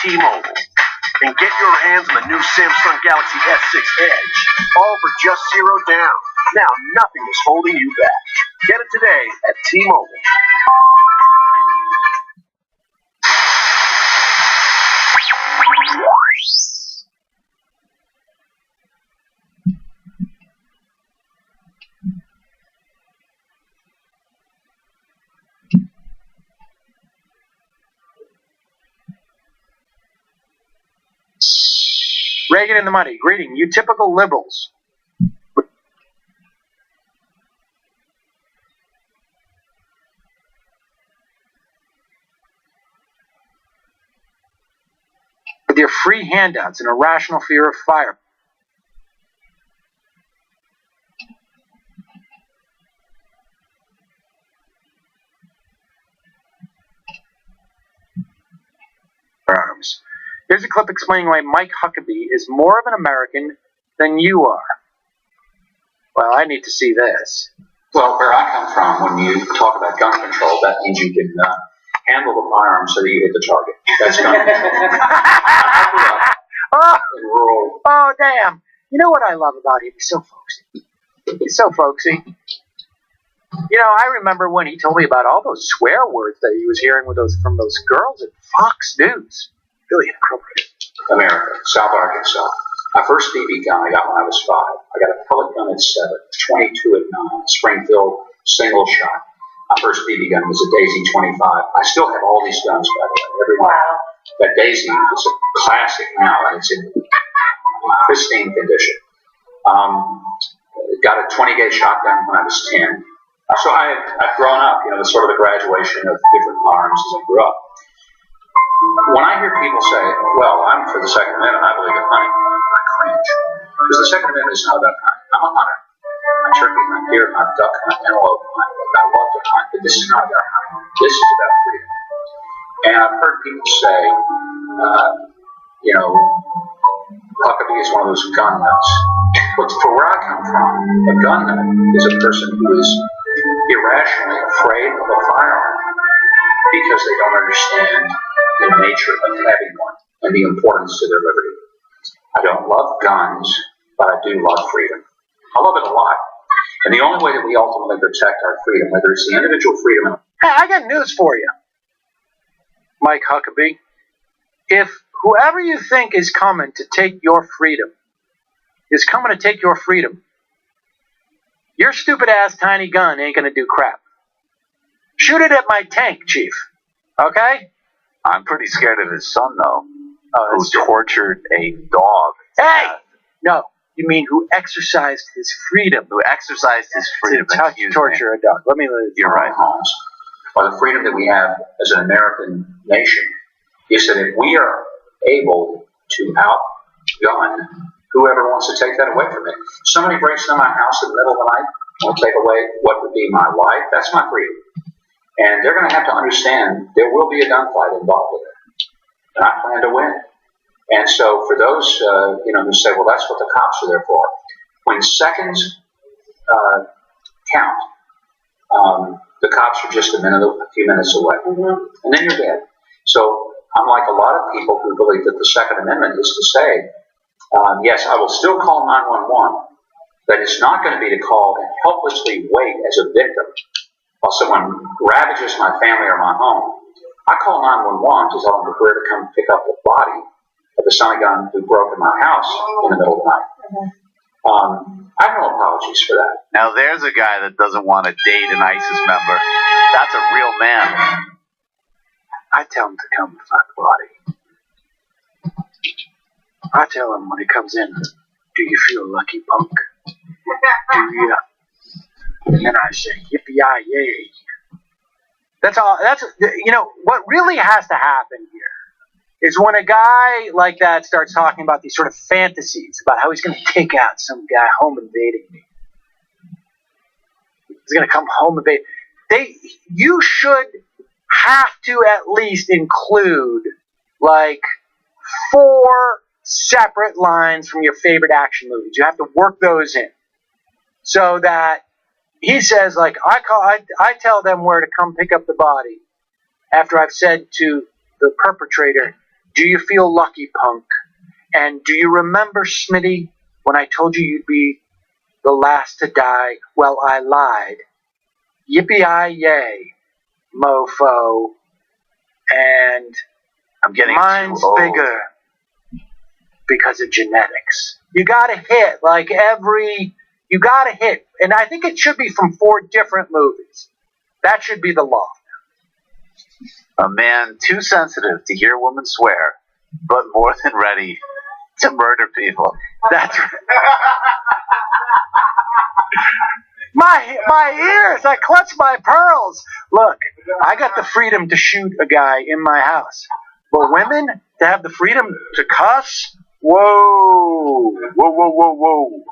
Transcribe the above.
T-Mobile. And get your hands on the new Samsung Galaxy S6 Edge. All for just $0 down. Now nothing is holding you back. Get it today at T-Mobile. Reagan in the money. Greeting, you typical liberals. With your free handouts and irrational fear of fire. Arms. Here's a clip explaining why Mike Huckabee is more of an American than you are. Well, I need to see this. Well, where I come from, when you talk about gun control, that means you can handle the firearm so that you hit the target. That's gun control. Oh, damn. You know what I love about him? He's so folksy. He's so folksy. You know, I remember when he told me about all those swear words that he was hearing from those girls at Fox News. Really inappropriate. America, South Arkansas. My first BB gun I got when I was 5. I got a pellet gun at 7, 22 at 9, Springfield single shot. My first BB gun was a Daisy 25. I still have all these guns, by the way, every one. That Daisy is a classic now, and it's in pristine condition. Got a 20-gauge shotgun when I was 10. So I've grown up, you know, sort of the graduation of different firearms as I grew up. When I hear people say, well, I'm for the Second Amendment, I believe in hunting, I cringe. Because the Second Amendment is not about hunting. I'm a hunter. I turkey hunt, deer hunt, duck hunt, antelope hunt. I love to hunt, but this is not about hunting. This is about freedom. And I've heard people say, you know, Huckabee is one of those gun nuts. But for where I come from, a gun nut is a person who is irrationally afraid of a firearm because they don't understand the nature of having one and the importance to their liberty. I don't love guns, but I do love freedom. I love it a lot. And the only way that we ultimately protect our freedom, whether it's the individual freedom... Hey, I got news for you, Mike Huckabee. If whoever you think is coming to take your freedom is coming to take your freedom, your stupid-ass tiny gun ain't gonna do crap. Shoot it at my tank, Chief. Okay? I'm pretty scared of his son, though, who tortured a dog. Hey! No, you mean who exercised his freedom. Who exercised his freedom to torture a dog. Let me live. You're right, Holmes. Or the freedom that we have as an American nation is that if we are able to outgun whoever wants to take that away from me. Somebody breaks into my house in the middle of the night and will take away what would be my life, that's my freedom. And they're going to have to understand there will be a gunfight involved with it. And I plan to win. And so for those who say, well, that's what the cops are there for, when seconds count, the cops are just a few minutes away. And then you're dead. So I'm like a lot of people who believe that the Second Amendment is to say, yes, I will still call 911, but it's not going to be to call and helplessly wait as a victim while someone ravages my family or my home. I call 911 to tell them where to come pick up the body of the son of gun who broke in my house in the middle of the night. I have no apologies for that. Now there's a guy that doesn't want to date an ISIS member. That's a real man. I tell him to come find the body. I tell him when he comes in, do you feel lucky, punk? Do you? And then I say, yippee-yi-yay. That's all. That's, what really has to happen here is when a guy like that starts talking about these sort of fantasies about how he's going to take out some guy home invading me. He's going to come home invade. You should have to at least include like 4 separate lines from your favorite action movies. You have to work those in so that he says, like, I tell them where to come pick up the body after I've said to the perpetrator, Do you feel lucky, punk? And do you remember, Smitty, when I told you you'd be the last to die? Well, I lied. Yippee-yi-yay, mofo. And I'm getting mine's too old. bigger because of genetics. You gotta hit, you gotta hit. And I think it should be from 4 different movies. That should be the law. A man too sensitive to hear a woman swear, but more than ready to murder people. That's right. My ears, I clutch my pearls. Look, I got the freedom to shoot a guy in my house. But women, to have the freedom to cuss? Whoa. Whoa, whoa, whoa, whoa.